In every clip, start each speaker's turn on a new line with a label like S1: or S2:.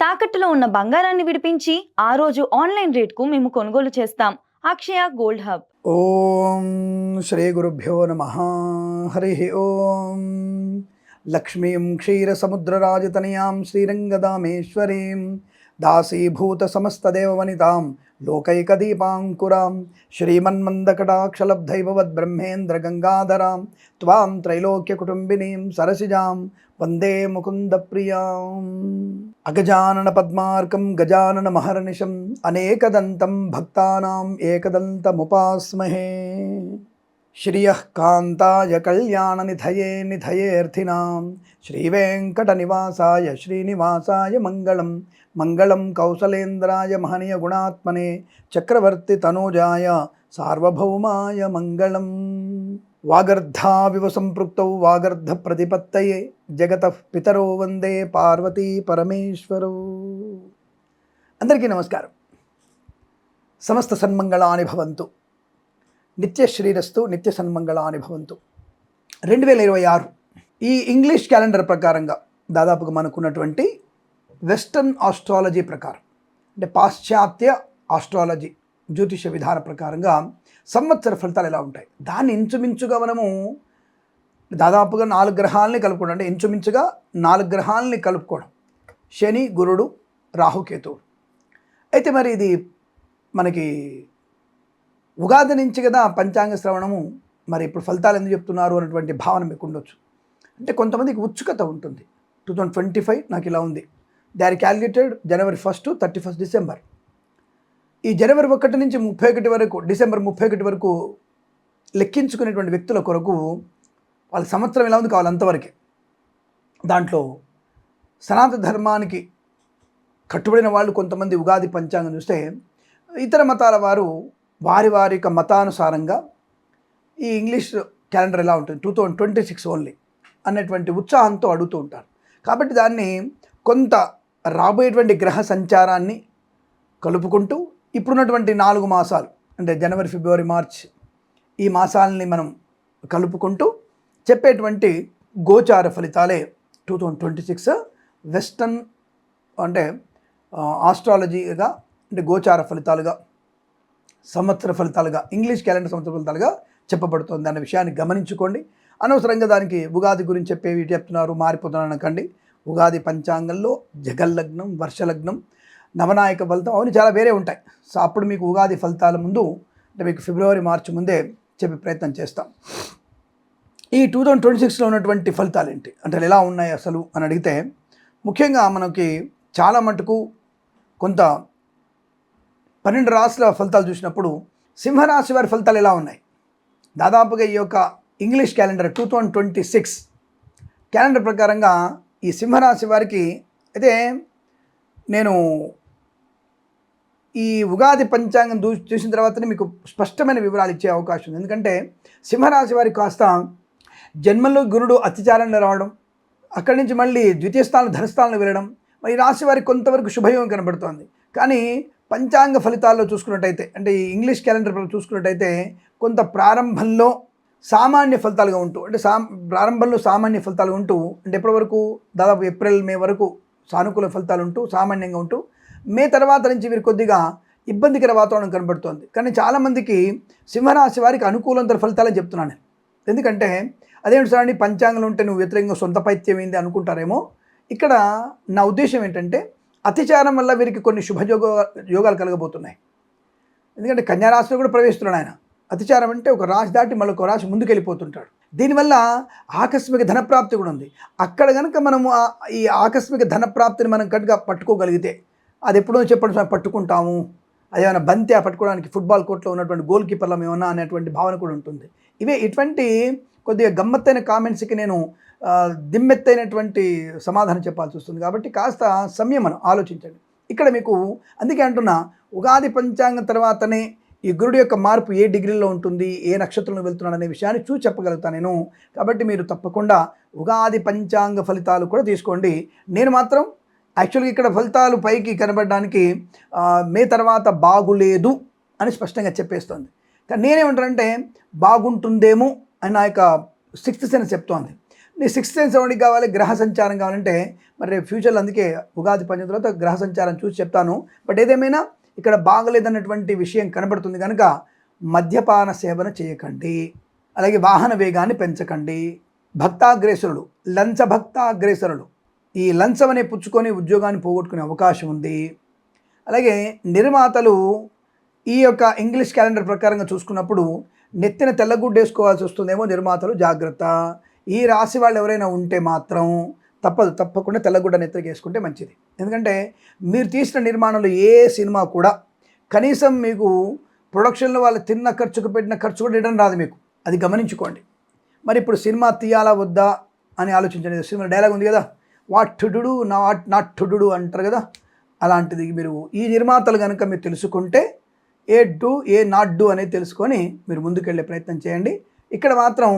S1: తాకట్టులో ఉన్న బంగారాన్ని విడిపించి ఆ రోజు ఆన్లైన్ రేట్‌కు మేము కొనుగోలు చేస్తాం. అక్షయ గోల్డ్ హబ్.
S2: ఓం శ్రీ గురుభ్యో నమః. హరి ఓం. లక్ష్మీం క్షీరసముద్రరాజతనయాం శ్రీరంగదామేశ్వరీం దాసీభూత సమస్తదేవవనితాం లోకైకదీపాంకురాం శ్రీమన్మందకటాక్షలబ్ధైవవద్బ్రహ్మేంద్రగంగాధరాం త్వాం త్రైలోక్యకుటుంబినీం సరసిజాం వందే ముకుందప్రియాం. అగజానన పద్మార్కం గజానన మహర్నిశం అనేకదంతం భక్తానాం ఏకదంతముపాస్మహే. శ్రియః కాంతాయ కళ్యాణ నిధయే నిధయేర్థినాం శ్రీవేంకటనివాసాయ శ్రీనివాసాయ మంగళం. మంగళం కౌసలేంద్రాయ మహనీయ గుణాత్మనే చక్రవర్తి తనూజాయ సార్వభౌమాయ మంగళం. వాగర్ధావివ సంపృక్తౌ వాగర్ధ ప్రతిపత్తయే జగతః పితరో వందే పార్వతీ పరమేశ్వరౌ. అందరికీ నమస్కారం. సమస్త సన్మంగళాని భవంతు. నిత్య శ్రీరస్తు నిత్య సన్మంగళాని భవంతు. 2026 ఈ ఇంగ్లీష్ క్యాలెండర్ ప్రకారంగా దాదాపుగా మనకున్నటువంటి వెస్టర్న్ ఆస్ట్రాలజీ ప్రకారం, అంటే పాశ్చాత్య ఆస్ట్రాలజీ జ్యోతిష విధాన ప్రకారంగా సంవత్సర ఫలితాలు ఎలా ఉంటాయి, దాన్ని ఇంచుమించుగా మనము దాదాపుగా 4 గ్రహాలని కలుపుకోవడం, అంటే ఇంచుమించుగా 4 గ్రహాలని కలుపుకోవడం, శని, గురుడు, రాహుకేతువు. అయితే మరి ఇది మనకి ఉగాది నుంచి కదా పంచాంగ శ్రవణము, మరి ఇప్పుడు ఫలితాలు ఎందుకు చెప్తున్నారు అన్నటువంటి భావన మీకు ఉండొచ్చు. అంటే కొంతమందికి ఉత్సుకత ఉంటుంది. 2025 నాకు ఇలా ఉంది, they are calculated January 1 to 31 December. ఈ జనవరి 1 నుంచి 31 వరకు, డిసెంబర్ 31 వరకు లెక్కించుకునేటువంటి వ్యక్తుల కొరకు వాళ్ళ సంవత్సరం ఎలా ఉంది కావాలి అంతవరకే. దాంట్లో సనాతన ధర్మానికి కట్టుబడిన వాళ్ళు కొంతమంది ఉగాది పంచాంగం చూస్తే, ఇతర మతాల వారు వారి వారి యొక్క మతానుసారంగా ఈ ఇంగ్లీష్ క్యాలెండర్ ఎలా ఉంటుంది 2026 ఓన్లీ అన్నటువంటి ఉత్సాహంతో అడుగుతూ ఉంటారు. కాబట్టి దాన్ని కొంత రాబోయేటువంటి గ్రహ సంచారాన్ని కలుపుకుంటూ ఇప్పుడున్నటువంటి 4 మాసాలు, అంటే జనవరి, ఫిబ్రవరి, మార్చ్, ఈ మాసాలని మనం కలుపుకుంటూ చెప్పేటువంటి గోచార ఫలితాలే 2026 వెస్టర్న్, అంటే ఆస్ట్రాలజీగా, అంటే గోచార ఫలితాలుగా, సంవత్సర ఫలితాలుగా, ఇంగ్లీష్ క్యాలెండర్ సంవత్సర ఫలితాలుగా చెప్పబడుతుంది అన్న విషయాన్ని గమనించుకోండి. అనవసరంగా దానికి ఉగాది గురించి చెప్పేవి చెప్తున్నారు మారిపోతున్నారు అనకండి. ఉగాది పంచాంగంలో జగల్లగ్నం, వర్షలగ్నం, నవనాయక ఫలితం అవన్నీ చాలా వేరే ఉంటాయి. సో అప్పుడు మీకు ఉగాది ఫలితాల ముందు, అంటే మీకు ఫిబ్రవరి, మార్చి ముందే చెప్పే ప్రయత్నం చేస్తాం. ఈ 2026లో ఉన్నటువంటి ఫలితాలు ఏంటి, అంటే ఎలా ఉన్నాయి అసలు అని అడిగితే, ముఖ్యంగా మనకి చాలా మటుకు కొంత 12 రాశుల ఫలితాలు చూసినప్పుడు సింహరాశి వారి ఫలితాలు ఎలా ఉన్నాయి, దాదాపుగా ఈ యొక్క ఇంగ్లీష్ క్యాలెండర్ 2026 క్యాలెండర్ ప్రకారంగా ఈ సింహరాశి వారికి అయితే నేను ఈ ఉగాది పంచాంగం చూసిన తర్వాతనే మీకు స్పష్టమైన వివరాలు ఇచ్చే అవకాశం ఉంది. ఎందుకంటే సింహరాశి వారికి కాస్త జన్మలో గురుడు అత్యచారంలో రావడం, అక్కడి నుంచి మళ్ళీ ద్వితీయ స్థానం ధనస్థానంలో వెళ్ళడం, మరి ఈ రాశి వారికి కొంతవరకు శుభయోగం కనబడుతోంది. కానీ పంచాంగ ఫలితాల్లో చూసుకున్నట్టయితే, అంటే ఈ ఇంగ్లీష్ క్యాలెండర్ చూసుకున్నట్టయితే కొంత ప్రారంభంలో సామాన్య ఫలితాలుగా ఉంటూ, అంటే ప్రారంభంలో సామాన్య ఫలితాలు ఉంటూ, అంటే ఎప్పటి వరకు దాదాపు ఏప్రిల్, మే వరకు సానుకూల ఫలితాలు ఉంటూ సామాన్యంగా ఉంటూ, మే తర్వాత నుంచి వీరికి కొద్దిగా ఇబ్బందికర వాతావరణం కనబడుతోంది. కానీ చాలామందికి సింహరాశి వారికి అనుకూలంతర ఫలితాలని చెప్తున్నాను. ఎందుకంటే అదేంటి సార్ అండి, పంచాంగంలో ఉంటే నువ్వు వ్యతిరేకంగా సొంత పైత్యం ఏంది అనుకుంటారేమో. ఇక్కడ నా ఉద్దేశం ఏంటంటే, అతిచారం వల్ల వీరికి కొన్ని యోగాలు కలగబోతున్నాయి. ఎందుకంటే కన్యారాశిలో కూడా ప్రవేశిస్తున్నాడు ఆయన. అతిచారం అంటే ఒక రాశి దాటి మళ్ళీ ఒక రాశి ముందుకు వెళ్ళిపోతుంటాడు. దీనివల్ల ఆకస్మిక ధనప్రాప్తి కూడా ఉంది. అక్కడ కనుక మనము ఈ ఆకస్మిక ధనప్రాప్తిని మనం గట్టిగా పట్టుకోగలిగితే, అది ఎప్పుడో చెప్పండి పట్టుకుంటాము, అదేమైనా బంతి పట్టుకోవడానికి ఫుట్బాల్ కోర్ట్లో ఉన్నటువంటి గోల్ కీపర్లం ఏమన్నా అనేటువంటి భావన కూడా ఉంటుంది. ఇటువంటి కొద్దిగా గమ్మత్తైన కామెంట్స్కి నేను దిమ్మెత్తైనటువంటి సమాధానం చెప్పాల్సి వస్తుంది. కాబట్టి కాస్త సంయమనం ఆలోచించండి. ఇక్కడ మీకు అందుకే అంటున్నా, ఉగాది పంచాంగం తర్వాతనే ఈ గురుడు యొక్క మార్పు ఏ డిగ్రీలో ఉంటుంది, ఏ నక్షత్రంలో వెళ్తున్నాడు అనే విషయాన్ని చూసి చెప్పగలుగుతాను నేను. కాబట్టి మీరు తప్పకుండా ఉగాది పంచాంగ ఫలితాలు కూడా తీసుకోండి. నేను మాత్రం యాక్చువల్గా ఇక్కడ ఫలితాలు పైకి కనబడడానికి మే తర్వాత బాగులేదు అని స్పష్టంగా చెప్పేస్తుంది. కానీ నేనేమంటానంటే బాగుంటుందేమో అని నా యొక్క 6th సెన్స్ చెప్తోంది. నీ సిక్స్త్ సెన్స్ ఎవరికి కావాలి, గ్రహ సంచారం కావాలంటే మరి రేపు ఫ్యూచర్లో అందుకే ఉగాది పంచిన తర్వాత గ్రహ సంచారం చూసి చెప్తాను. బట్ ఏదేమైనా ఇక్కడ బాగలేదన్నటువంటి విషయం కనబడుతుంది కనుక మద్యపాన సేవన చేయకండి, అలాగే వాహన వేగాన్ని పెంచకండి. భక్తాగ్రేసరులు, లంచ భక్తాగ్రేసరులు ఈ లంచం అనే పుచ్చుకొని ఉద్యోగాన్ని పోగొట్టుకునే అవకాశం ఉంది. అలాగే నిర్మాతలు ఈ యొక్క ఇంగ్లీష్ క్యాలెండర్ ప్రకారంగా చూసుకున్నప్పుడు నెత్తిన తెల్లగుడ్డ వేసుకోవాల్సి వస్తుందేమో నిర్మాతలు, జాగ్రత్త. ఈ రాశి వాళ్ళు ఎవరైనా ఉంటే మాత్రం తప్పకుండా తెల్లగుడ్డ నెత్తికి వేసుకుంటే మంచిది. ఎందుకంటే మీరు తీసిన నిర్మాణంలో ఏ సినిమా కూడా కనీసం మీకు ప్రొడక్షన్లో వాళ్ళు తిన్న ఖర్చుకు పెట్టిన ఖర్చు కూడా రిటర్న్ రాదు మీకు, అది గమనించుకోండి. మరి ఇప్పుడు సినిమా తీయాలా వద్దా అని ఆలోచించండి. సినిమా డైలాగ్ ఉంది కదా, what to do not to do అంటారు కదా, అలాంటిది మీరు ఈ నిర్మాతలు కనుక మీరు తెలుసుకుంటే ఏ డూ ఏ నాట్ డూ అనేది తెలుసుకొని మీరు ముందుకెళ్ళే ప్రయత్నం చేయండి. ఇక్కడ మాత్రం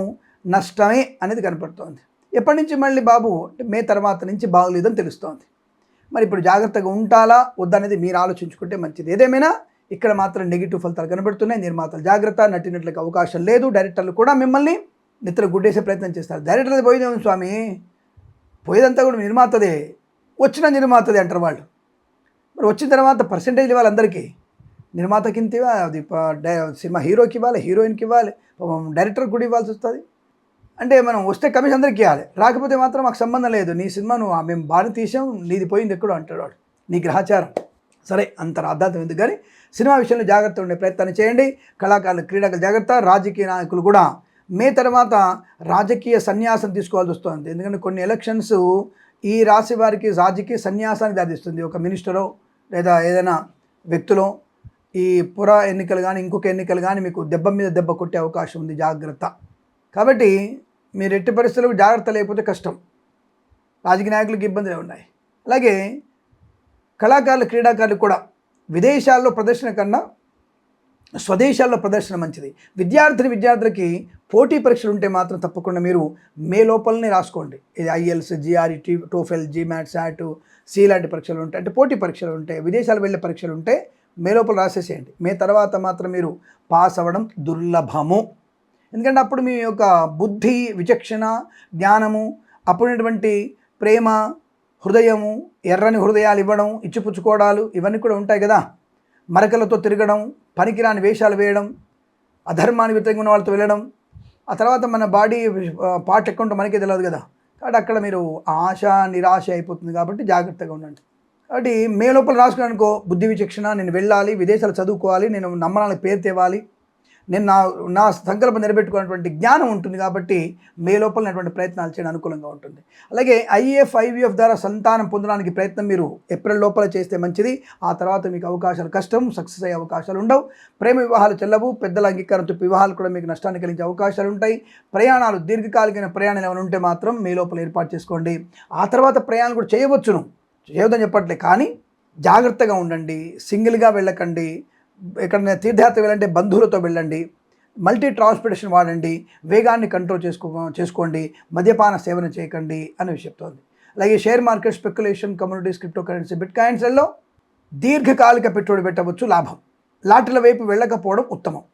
S2: నష్టమే అనేది కనపడుతోంది. ఎప్పటి నుంచి మళ్ళీ బాబు మే తర్వాత నుంచి బాగలేదని తెలుస్తోంది. మరి ఇప్పుడు జాగ్రత్తగా ఉంటాలా వద్దనేది మీరు ఆలోచించుకుంటే మంచిది. ఏదేమైనా ఇక్కడ మాత్రం నెగిటివ్ ఫలితాలు కనబడుతున్నాయి. నిర్మాతలు జాగ్రత్త, నటినట్లకి అవకాశం లేదు. డైరెక్టర్లు కూడా మిమ్మల్ని నిద్ర గుడ్డేసే ప్రయత్నం చేస్తారు. డైరెక్టర్ది పోయిందేమో స్వామి, పోయేదంతా కూడా నిర్మాతదే, వచ్చిన నిర్మాతదే అంటారు వాళ్ళు. మరి వచ్చిన తర్వాత పర్సంటేజ్ ఇవ్వాలి అందరికీ. నిర్మాతకి ఇంత ఇవ్వాలి, అది సినిమా హీరోకి ఇవ్వాలి, హీరోయిన్కి ఇవ్వాలి, డైరెక్టర్కి కూడా ఇవ్వాల్సి వస్తుంది. అంటే మనం వస్తే కమిషన్ అందరికీ ఇవ్వాలి, రాకపోతే మాత్రం మాకు సంబంధం లేదు, నీ సినిమా నువ్వు మేము బాగా తీసాం, నీది పోయింది ఎక్కడో అంటాడు వాడు, నీ గ్రహచారం. సరే, అంత అర్థార్థం ఎందుకు కానీ సినిమా విషయంలో జాగ్రత్త ఉండే ప్రయత్నాన్ని చేయండి. కళాకారులు, క్రీడాకులు జాగ్రత్త. రాజకీయ నాయకులు కూడా మే తర్వాత రాజకీయ సన్యాసం తీసుకోవాల్సి వస్తుంది. ఎందుకంటే కొన్ని ఎలక్షన్స్ ఈ రాశి వారికి రాజకీయ సన్యాసానికి దారిస్తుంది. ఒక మినిస్టరో లేదా ఏదైనా వ్యక్తులో ఈ పుర ఎన్నికలు కానీ ఇంకొక ఎన్నికలు కానీ మీకు దెబ్బ మీద దెబ్బ కొట్టే అవకాశం ఉంది, జాగ్రత్త. కాబట్టి మీరు ఎట్టి పరిస్థితులకు జాగ్రత్త లేకపోతే కష్టం. రాజకీయ నాయకులకు ఇబ్బందులే ఉన్నాయి. అలాగే కళాకారులు, క్రీడాకారులు కూడా విదేశాల్లో ప్రదర్శన కన్నా స్వదేశాల్లో ప్రదర్శన మంచిది. విద్యార్థులకి పోటీ పరీక్షలు ఉంటే మాత్రం తప్పకుండా మీరు మే లోపలనే రాసుకోండి. ఇది IELTS, GRE, TOEFL, GMAT, SAT, C లాంటి పరీక్షలు ఉంటాయి, అంటే పోటీ పరీక్షలు ఉంటాయి, విదేశాలు వెళ్ళే పరీక్షలు ఉంటే మే లోపల రాసేసేయండి. మే తర్వాత మాత్రం మీరు పాస్ అవ్వడం దుర్లభము. ఎందుకంటే అప్పుడు మీ యొక్క బుద్ధి, విచక్షణ, జ్ఞానము, అప్పుడున్నటువంటి ప్రేమ, హృదయము, ఎర్రని హృదయాలు ఇవ్వడం, ఇచ్చిపుచ్చుకోవడాలు ఇవన్నీ కూడా ఉంటాయి కదా. మరకలతో తిరగడం, పనికిరాని వేషాలు వేయడం, అధర్మానికి వ్యతిరేకంగా ఉన్న వాళ్ళతో వెళ్ళడం, ఆ తర్వాత మన బాడీ పార్ట్ ఎక్కడ ఉంటే మనకే తెలియదు కదా. కాబట్టి అక్కడ మీరు ఆశ, నిరాశ అయిపోతుంది. కాబట్టి జాగ్రత్తగా ఉండండి. కాబట్టి మే లోపల రాసుకున్నానుకో, బుద్ధి విచక్షణ, నేను వెళ్ళాలి, విదేశాలు చదువుకోవాలి, నేను నమ్మనాలకు పేరు తేవాలి, నేను నా సంకల్పం నిలబెట్టుకున్నటువంటి జ్ఞానం ఉంటుంది. కాబట్టి మే లోపలటువంటి ప్రయత్నాలు చేయడం అనుకూలంగా ఉంటుంది. అలాగే ఐఏఎఫ్, ఐవీఎఫ్ ద్వారా సంతానం పొందడానికి ప్రయత్నం మీరు ఏప్రిల్ లోపల చేస్తే మంచిది. ఆ తర్వాత మీకు అవకాశాలు కష్టం, సక్సెస్ అయ్యే అవకాశాలు ఉండవు. ప్రేమ వివాహాలు చెల్లవు. పెద్దల అంగీకారంతో వివాహాలు కూడా మీకు నష్టాన్ని కలిగించే అవకాశాలు ఉంటాయి. ప్రయాణాలు, దీర్ఘకాలికమైన ప్రయాణాలు ఏమైనా ఉంటే మాత్రం మే లోపల ఏర్పాటు చేసుకోండి. ఆ తర్వాత ప్రయాణాలు కూడా చేయవచ్చును, చేయొద్దని చెప్పట్లే, కానీ జాగ్రత్తగా ఉండండి. సింగిల్గా వెళ్ళకండి. ఎక్కడైనా తీర్థయాత్ర వెళ్ళంటే బంధువులతో వెళ్ళండి. మల్టీ ట్రాన్స్పోర్టేషన్ వాడండి. వేగాన్ని కంట్రోల్ చేసుకోండి. మద్యపాన సేవన చేయకండి అని చెప్తోంది. అలాగే share market, speculation, communities, cryptocurrency, బిట్ కాయిన్స్లలో దీర్ఘకాలిక పెట్టుబడి పెట్టవచ్చు, లాభం. లాటరీల వైపు వెళ్ళకపోవడం ఉత్తమం.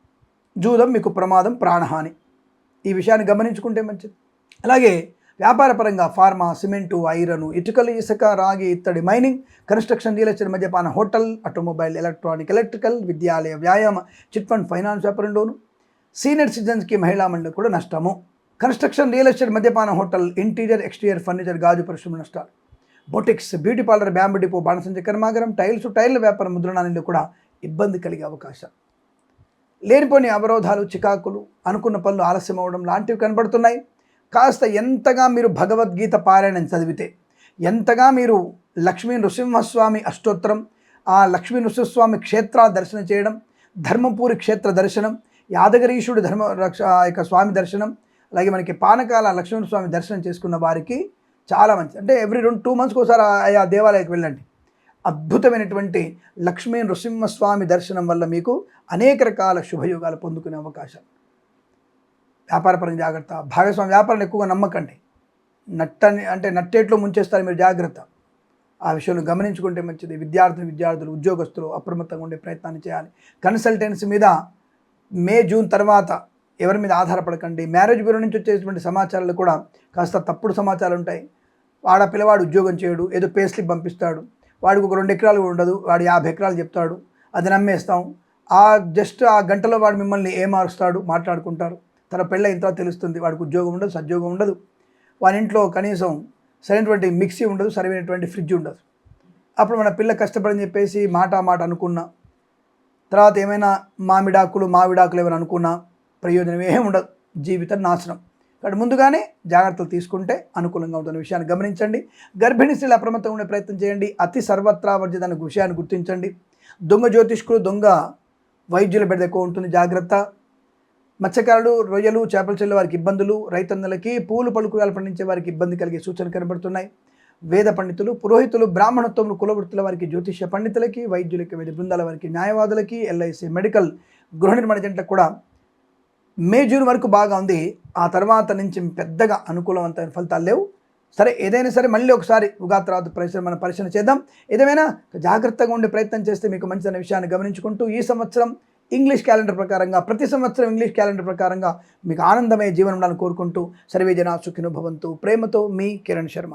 S2: జూదం మీకు ప్రమాదం, ప్రాణహాని. ఈ విషయాన్ని గమనించుకుంటే మంచిది. అలాగే వ్యాపారపరంగా ఫార్మా, సిమెంటు, ఐరన్, ఇటుకలు, ఇసుక, రాగి, ఇత్తడి, మైనింగ్, కన్స్ట్రక్షన్, రియల్ ఎస్టేట్, మద్యపాన, హోటల్, ఆటోమొబైల్, ఎలక్ట్రానిక్, ఎలక్ట్రికల్, విద్యాలయ, వ్యాయామ, చిట్ ఫండ్, ఫైనాన్స్ వ్యాపారంలోను. సీనియర్ సిటిజన్స్కి, మహిళా మండలి కూడా నష్టము. కన్స్ట్రక్షన్, రియల్ ఎస్టేట్, మద్యపాన, హోటల్, ఇంటీరియర్, ఎక్స్టీరియర్, ఫర్నిచర్, గాజు పరిశ్రమ నష్టాలు. Boutiques, beauty parlour, bamboo depot, బాణసంచ కర్మాగారం, టైర్ల వ్యాపారం, ముద్రణాలలో కూడా ఇబ్బంది కలిగే అవకాశం. లేనిపోని అవరోధాలు, చికాకులు, అనుకున్న పనులు ఆలస్యం అవ్వడం లాంటివి కనబడుతున్నాయి. కాస్త ఎంతగా మీరు భగవద్గీత పారాయణం చదివితే, ఎంతగా మీరు లక్ష్మీ నృసింహస్వామి అష్టోత్తరం, ఆ లక్ష్మీ నృసింహస్వామి క్షేత్ర దర్శనం చేయడం, ధర్మపూరి క్షేత్ర దర్శనం, యాదగిరీశుడు యొక్క స్వామి దర్శనం, అలాగే మనకి పానకాల లక్ష్మీనరస్వామి దర్శనం చేసుకున్న వారికి చాలా మంచి. అంటే ఎవ్రీ 2 మంత్స్కి ఒకసారి ఆ దేవాలయానికి వెళ్ళండి. అద్భుతమైనటువంటి లక్ష్మీ నృసింహస్వామి దర్శనం వల్ల మీకు అనేక రకాల శుభయోగాలు పొందుకునే అవకాశం. వ్యాపారపరంగా జాగ్రత్త. భాగస్వామి వ్యాపారాన్ని ఎక్కువగా నమ్మకండి. నట్టేట్లో ముంచేస్తారు మీరు, జాగ్రత్త. ఆ విషయంలో గమనించుకుంటే మంచిది. విద్యార్థులు, ఉద్యోగస్తులు అప్రమత్తంగా ఉండే ప్రయత్నాన్ని చేయాలి. కన్సల్టెన్సీ మీద మే, జూన్ తర్వాత ఎవరి మీద ఆధారపడకండి. మ్యారేజ్ బ్యూరో నుంచి వచ్చేటువంటి సమాచారాలు కూడా కాస్త తప్పుడు సమాచారాలు ఉంటాయి. పిల్లవాడు ఉద్యోగం చేయడు, ఏదో పే స్లిప్ పంపిస్తాడు, వాడికి ఒక 2 ఎకరాలు ఉండదు, వాడు 50 ఎకరాలు చెప్తాడు, అది నమ్మేస్తాం. జస్ట్ ఆ గంటలో వాడు మిమ్మల్ని ఏమారుస్తాడు, మాట్లాడుకుంటారు. తన పెళ్ళైన తర్వాత తెలుస్తుంది వాడికి ఉద్యోగం ఉండదు, సద్యోగం ఉండదు, వాని ఇంట్లో కనీసం సరైనటువంటి మిక్సీ ఉండదు, సరైనటువంటి ఫ్రిడ్జ్ ఉండదు. అప్పుడు మన పిల్ల కష్టపడని చెప్పేసి మాట అనుకున్నా, తర్వాత ఏమైనా మావిడాకులు ఏమైనా అనుకున్నా ప్రయోజనం ఏమి ఉండదు, జీవితం నాశనం. కాబట్టి ముందుగానే జాగ్రత్తలు తీసుకుంటే అనుకూలంగా ఉంటున్న విషయాన్ని గమనించండి. గర్భిణీ స్త్రీలు అప్రమత్తంగా ఉండే ప్రయత్నం చేయండి. అతి సర్వత్రా వర్జిత విషయాన్ని గుర్తించండి. దొంగ జ్యోతిష్కులు, దొంగ వైద్యుల బెడద ఎక్కువ ఉంటుంది, జాగ్రత్త. మత్స్యకారులు, రొయ్యలు, చేపలు చెల్లే వారికి ఇబ్బందులు, రైతన్నలకి, పూలు పలుకురాలు పండించే వారికి ఇబ్బంది కలిగే సూచనలు కనబడుతున్నాయి. వేద పండితులు, పురోహితులు, బ్రాహ్మణత్వములు, కులవృత్తుల వారికి, జ్యోతిష్య పండితులకి, వైద్యులకి, వైద్య బృందాల వారికి, న్యాయవాదులకి, ఎల్ఐసి, మెడికల్, గృహ నిర్మాణ జంటలకు కూడా మే జూన్ వరకు బాగా ఉంది. ఆ తర్వాత నుంచి పెద్దగా అనుకూలవంతమైన ఫలితాలు లేవు. సరే, ఏదైనా సరే మళ్ళీ ఒకసారి ఉగాది తర్వాత మనం పరిశీలన చేద్దాం. ఏదేమైనా జాగ్రత్తగా ఉండే ప్రయత్నం చేస్తే మీకు మంచి విషయాన్ని గమనించుకుంటూ, ఈ సంవత్సరం ఇంగ్లీష్ క్యాలెండర్ ప్రకారంగా, ప్రతి సంవత్సరం ఇంగ్లీష్ క్యాలెండర్ ప్రకారంగా మీకు ఆనందమయ జీవనం ఉండాలని కోరుకుంటూ, సర్వే జనా సుఖినో భవంతు. ప్రేమతో మీ కిరణ్ శర్మ.